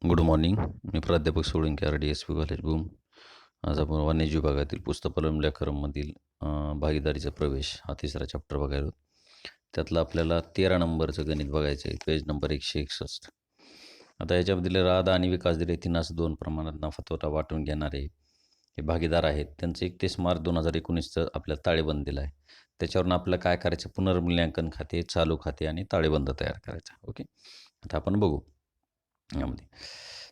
Good morning. मी प्राध्यापक Solanke, RDSP college Bhoom. आज आपण वाणिज्य विभागातील पुस्तक लेखरमधील भागीदारीचा प्रवेश हा तिसरा चॅप्टर बघायला आहोत. त्यातलं आपल्याला 13 नंबरचं गणित बघायचं आहे, पेज नंबर 161. आता याच्यामध्ये दिले राधा आणि विकास दिले 3:2 प्रमाणात नफा तोटा वाटून घेणारे हे भागीदार आहेत. त्यांचं 31 मार्च 2019चं आपल्याला ताळेबंद दिलं आहे. त्याच्यावरून आपल्याला काय करायचं, पुनर्मूल्यांकन खाते, चालू खाते आणि ताळेबंद तयार करायचा. ओके, आता आपण बघू यामध्ये.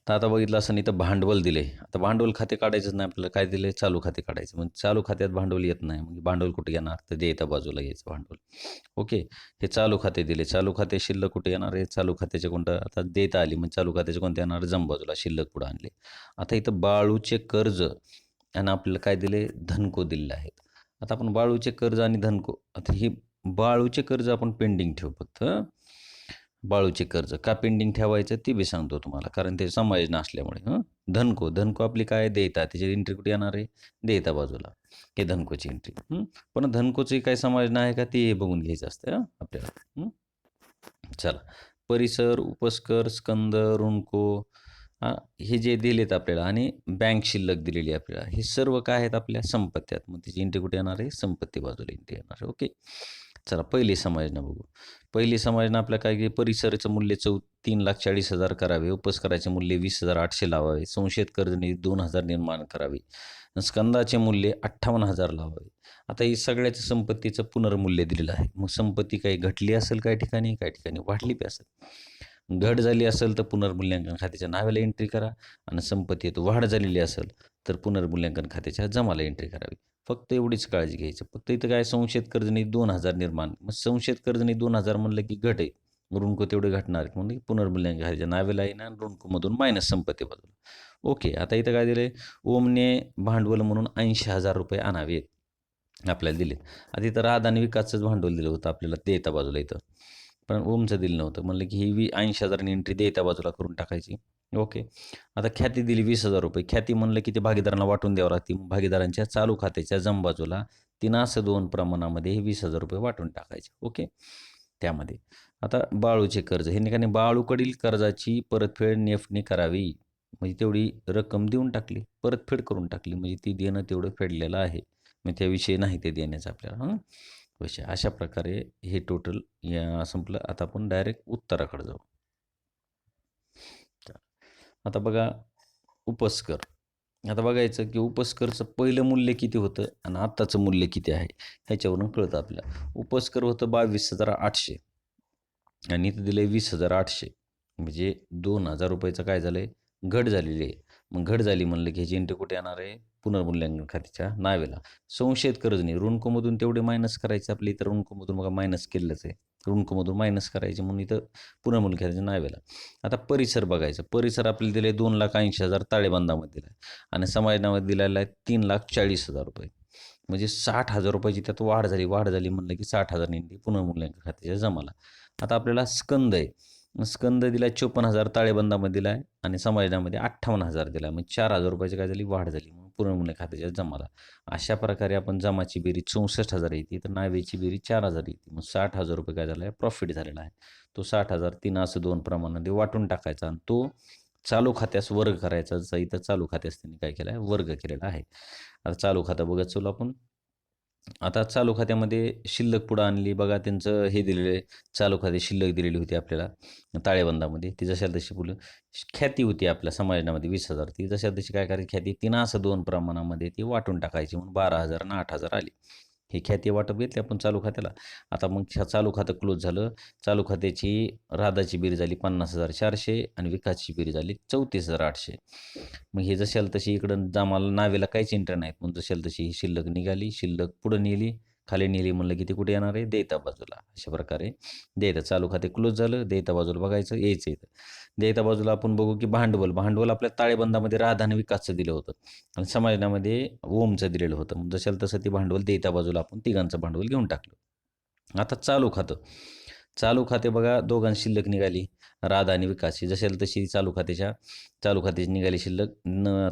तर आता बघितलं असं नाही तर भांडवल दिले. आता भांडवल खाते काढायचंच नाही आपल्याला, काय दिले, चालू खाते काढायचं. मग चालू खात्यात भांडवल येत नाही, मग भांडवल कुठे येणार, तर देयता बाजूला यायचं भांडवल. ओके, हे चालू खाते दिले. चालू खाते शिल्लक कुठे येणार आहे, चालू खात्याचे कोणतं, आता देयता आली, मग चालू खात्याचे कोणते येणार, जम बाजूला शिल्लक पुढे आणले. आता इथं बाळूचे कर्ज आणि आपल्याला काय दिले, धनको दिलेले आहेत. आता आपण बाळूचे कर्ज आणि धनको, आता ही बाळूचे कर्ज आपण पेंडिंग ठेवू फक्त. बाळूचे कर्ज का पेंडिंग ठेवायचं ते बी सांगतो तुम्हाला, कारण ते समायोजन असल्यामुळे. धनको धनको आपली काय, देयता, त्याची एंट्री कुठे येणार आहे, देयता बाजूला, हे धनकोची एंट्री. पण धनकोची काय समायोजन आहे का ते बघून घ्यायचं असतं आपल्याला. चला, परिसर, उपस्कर, स्कंद, ऋणको, हे जे दिलेत आपल्याला, आणि बँक शिल्लक दिलेली आहे आपल्याला, हे सर्व काय आहेत, आपल्या संपत्त्यात. मग त्याची एंट्री कुठे येणार आहे, संपत्ती बाजूला एंट्री येणार आहे. ओके, चला पहिली समायोजन बघू. पहिली समायोजन आपल्या काय की, परिसराचं मूल्य 3,40,000 करावे, उपस्कराचे मूल्य 20,800 लावावे, संशयित कर्ज निधी 2,000 निर्माण करावे, स्कंदाचे मूल्य 58,000 लावावे. आता ही सगळ्याच्या संपत्तीचं पुनर्मूल्य दिलेलं आहे. मग संपत्ती काही घटली असेल, काही ठिकाणी वाढली बी असेल. घट झाली असेल तर पुनर्मूल्यांकन खात्याच्या नावाला एंट्री करा, आणि संपत्तीत वाढ झालेली असेल तर पुनर्मूल्यांकन खात्याच्या जमाला एंट्री करावी. फक्त एवढीच काळजी घ्यायची. फक्त इथं काय, संशयित कर्ज निधी 2,000 निर्माण. मग संशयित कर्ज निधी 2,000 म्हणलं की घट आहे, ऋणको तेवढे घटणार, म्हणजे पुनर्मूल्यांकन खात्याच्या नावेला येणार, ऋणकोमधून मायनस संपत्ती बाजूला. ओके, आता इथं काय दिले, ओमने भांडवल म्हणून 80,000 रुपये आणावेत, आपल्याला दिलेत. आता इथं राधा आणि विकासचंच भांडवल दिलं होतं आपल्याला देयता बाजूला इथं, पण ओमचं दिलं नव्हतं. म्हणलं की ही 80,000 एंट्री देयता बाजूला करून टाकायची. ओके, आता ख्याती दिली 20,000 रुपये. ख्याती म्हणलं की ते भागीदारांना वाटून द्यावं लागते. भागीदारांच्या चालू खात्याच्या जम बाजूला 3:2 प्रमाणामध्ये हे 20,000 रुपये वाटून टाकायचे. ओके, त्यामध्ये आता बाळूचे कर्ज, हे निकाने बाळूकडील कर्जाची परतफेड नेफने करावी, म्हणजे तेवढी रक्कम देऊन टाकली, परतफेड करून टाकली, म्हणजे ती देणं तेवढं फेडलेलं आहे. मग त्याविषयी नाही ते देण्याचं आपल्याला विषय. अशा प्रकारे हे टोटल या संपलं. आता आपण डायरेक्ट उत्तराकडे जाऊ. आता बघा, उपस्कर. आता बघायचं की उपस्करचं पहिलं मूल्य किती होतं आणि आत्ताचं मूल्य किती आहे, ह्याच्यावरून कळतं आपल्याला. उपस्कर होतं 22,800 आणि इथं दिलं आहे 20,800, म्हणजे 2,000 रुपयाचं काय झालं आहे, घट झालेली आहे. मग घट झाली म्हणलं की ह्याची एंट्री कुठे येणार आहे, पुनर्मूल्यांकन खात्याच्या नावेला. संशयित कर्ज नाही, ऋणकोमधून तेवढे मायनस करायचे आपले, इथं ऋणकोमधून बघा मायनस केलेलंच आहे, ऋणकोमधून मायनस करायचे म्हणून इथं पुनर्मूल्य खात्याच्या नावेला. आता परिसर बघायचं. परिसर आपल्याला दिले 2,80,000 ताळेबंदामध्ये दिला आहे, आणि समायोजनामध्ये दिलेला आहे 3,40,000 रुपये, म्हणजे 60,000 रुपयाची त्यात वाढ झाली म्हणलं की 60,000 एंट्री पुनर्मूल्यांकन खात्याच्या जमाला. आता आपल्याला स्कंद आहे. स्कंद दिला 54,000 ताळेबंदामध्ये दिला आहे, आणि समायोजनामध्ये 58,000 दिला आहे. मग 4,000 रुपयाची काय झाली, वाढ झाली, म्हणून पुनर्मूल्य खात्याच्या जमाला. अशा प्रकारे आपण जमाची बेरीज 64,000 येते, तर नावेची बेरीज 4,000 येते. मग 60,000 रुपये काय झाला आहे, प्रॉफिट झालेला आहे. तो 60,000 3:2 प्रमाणामध्ये वाटून टाकायचा, आणि तो चालू खात्यास वर्ग करायचा. जसं इथं चालू खात्यास त्यांनी काय केलं आहे, वर्ग केलेला आहे. आता चालू खातं बघत चलो आपण. आता चालू खात्यामध्ये शिल्लक पुढं आणली बघा, त्यांचं हे दिलेलं आहे, चालू खाते शिल्लक दिलेली होती आपल्याला ताळेबंदामध्ये, ती जशाला तशी बोलू. ख्याती होती आपल्या समायोजनामध्ये 20,000, ती जशाला तशी काय करायची, ख्याती 3:2 प्रमाणामध्ये ती वाटून टाकायची, म्हणून 12,000 आणि 8,000 आली. हे ख्याती वाटप घेतली आपण चालू खात्याला. आता मग चालू खातं क्लोज झालं. चालू खात्याची राधाची बेरीज झाली 50,400 आणि विकासची बेरीज झाली 34,800. मग हे जशाला तशी इकडं जमाला नावेला काहीच एंट्री नाहीत, म्हणून जशाला तशी ही शिल्लक निघाली, शिल्लक पुढं नेली, खाली नेली म्हणलं की ते कुठे येणार आहे, देयता बाजूला. अशा प्रकारे देयता, चालू खाते क्लोज झालं, देयता बाजूला बघायचं, यायचं इथं. देयता बाजूला आपण बघू की भांडवल आपल्या ताळेबंदामध्ये राधा आणि विकासचं दिलं होतं, आणि समायोजनामध्ये ओमचं दिलेलं होतं. मग जशाला तसं ते भांडवल देयता बाजूला आपण तिघांचं भांडवल घेऊन टाकलं. आता चालू खातं. चालू खाते बघा, दोघांची शिल्लक निघाली, राधा आणि विकासची. जशाला तशी चालू खात्याची निघाली शिल्लक,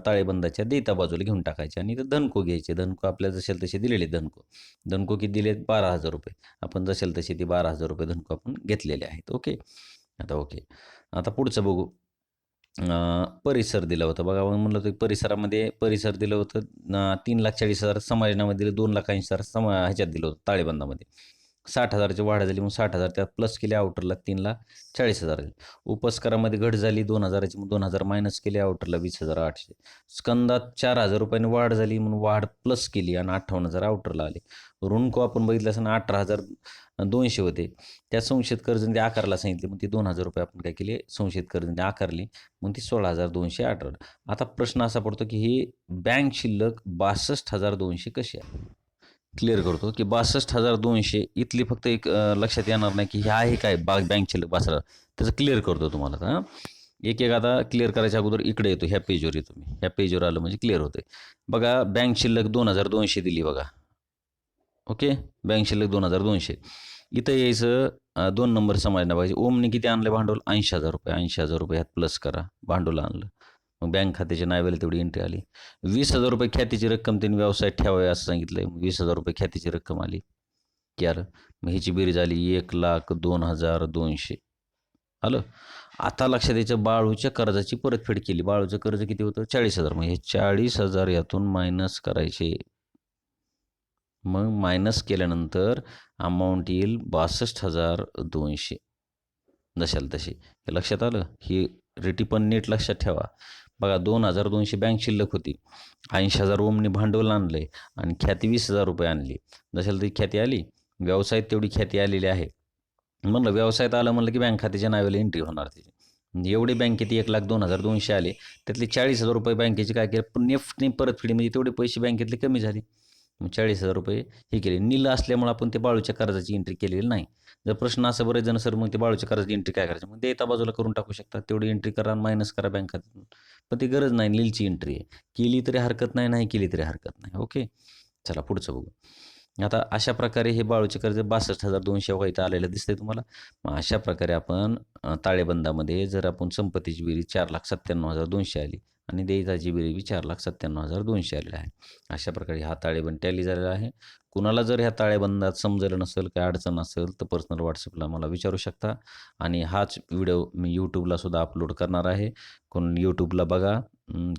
ताळेबंदाच्या देयता बाजूला घेऊन टाकायचे, आणि इथं धनको घ्यायचे. धनको आपल्याला जशाला तसे दिलेले धनको किती दिलेत, 12,000 रुपये. आपण जशाला तसे ते 12,000 रुपये धनको आपण घेतलेले आहेत. ओके, आता ओके, आता पुढचं बघू. परिसर दिला होता बघा. मग म्हणलं तर परिसरामध्ये परिसर दिलं होतं 3,40,000 समायोजनामध्ये दिलं, 2,80,000 ह्याच्यात दिलं होतं ताळेबंदामध्ये. 60,000ची वाढ झाली, मग 60,000 त्यात प्लस केले, आउटरला 3,40,000 दिले. उपस्करामध्ये घट झाली 2,000ची, मग 2,000 मायनस केले, आउटरला 20,800. स्कंदात 4,000 रुपयांनी वाढ झाली, म्हणून वाढ प्लस केली आणि 58,000 आउटरला आले. ऋणको आपण बघितलं असं 18,200 होते. त्या संशयित कर्जनिधी आकारला सांगितले, मग ते 2,000 रुपये आपण काय केले, संशयित कर्जनिधी आकारली, मग ती 16,218. आता प्रश्न असा पडतो की ही बँक शिल्लक 62,200 कशी आहे? क्लिअर करतो की 62,200 इथली फक्त एक लक्षात येणार नाही की हे आहे काय बँक शिल्लक 62, त्याचं क्लिअर करतो तुम्हाला आता. एक एक आता क्लिअर करायच्या अगोदर इकडे येतो, ह्या पेजवर येतो मी. ह्या पेजवर आलं म्हणजे क्लिअर होतं. बघा बँक शिल्लक 2,200 दिली बघा. ओके, बँक शिल्लक 2,200. इथं यायचं 2 नंबर समजणं पाहिजे. ओमने किती आणलं भांडवल? 80,000 रुपये. 80,000 रुपये ह्यात प्लस करा, भांडवल आणलं. मग बँक खात्याच्या नावाला तेवढी एंट्री आली. 20,000 रुपये ख्यातीची रक्कम त्यांनी व्यवसायात ठेवावी असं सांगितलंय. 20,000 रुपये ख्यातीची रक्कम आली. की आलं. मग ह्याची बेरीज आली 1,02,200. आलं. आता लक्षात यायचं, बाळूच्या कर्जाची परतफेड केली. बाळूचं कर्ज किती होतं? 40,000. मग हे 40,000 यातून मायनस करायचे. मग मायनस केल्यानंतर अमाऊंट येईल 62,200. जशाला तशी. हे लक्षात आलं? ही रेटी पण नीट लक्षात ठेवा. बघा 2,200 बँक शिल्लक होती. 80,000 ओमने भांडवल आणलंय आणि ख्याती 20,000 रुपये आणली. जशाला ती ख्याती आली, व्यवसायात तेवढी ख्याती आलेली आहे. म्हणलं व्यवसायात आलं म्हणलं की बँक खात्याच्या नावाला एंट्री होणार त्याची. म्हणजे एवढे बँकेत 1,02,200 आले. त्यातले 40,000 रुपये बँकेचे काय केले, नेफ्टने परतफेडी म्हणजे तेवढे पैसे बँकेतले कमी झाले. मग 40,000 रुपये हे केले. नील असल्यामुळे आपण ते बाळूच्या कर्जाची एंट्री केलेली नाही. जर प्रश्न असा बरेच जण, सर मग ते बाळूच्या कर्जाची एंट्री काय करायची? मग देयता बाजूला करून टाकू शकता. तेवढी एंट्री करा आणि मायनस करा बँक खात्यातून. पण ती गरज नाही, नीलची एंट्री आहे. केली तरी हरकत नाही, नाही केली तरी हरकत नाही. ओके, चला पुढचं बघू. आता अशा प्रकारे हे बाळूचे कर्ज 62,200 बघा इथं आलेलं दिसतंय तुम्हाला. मग अशा प्रकारे आपण ताळेबंदामध्ये जर आपण संपत्तीची बेरीज 4,97,200 आली आणि देयताची बेरीज 4,97,200 आलेली आहे. अशा प्रकारे हा ताळेबंद टॅली झालेला आहे. कुणाला जर ह्या ताळेबंदात समजलं नसेल, काय अडचण असेल तर पर्सनल WhatsAppला मला विचारू शकता. आणि हाच व्हिडिओ मी यूट्यूबला सुद्धा अपलोड करणार आहे. कोण यूट्यूबला बघा,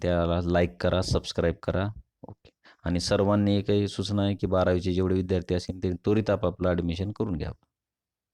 त्याला लाईक करा, सबस्क्राईब करा. ओके. आणि सर्वांनी एकही सूचना आहे की 12वीचे जेवढे विद्यार्थी असतील ते त्वरित आपापलं ॲडमिशन करून घ्यावं.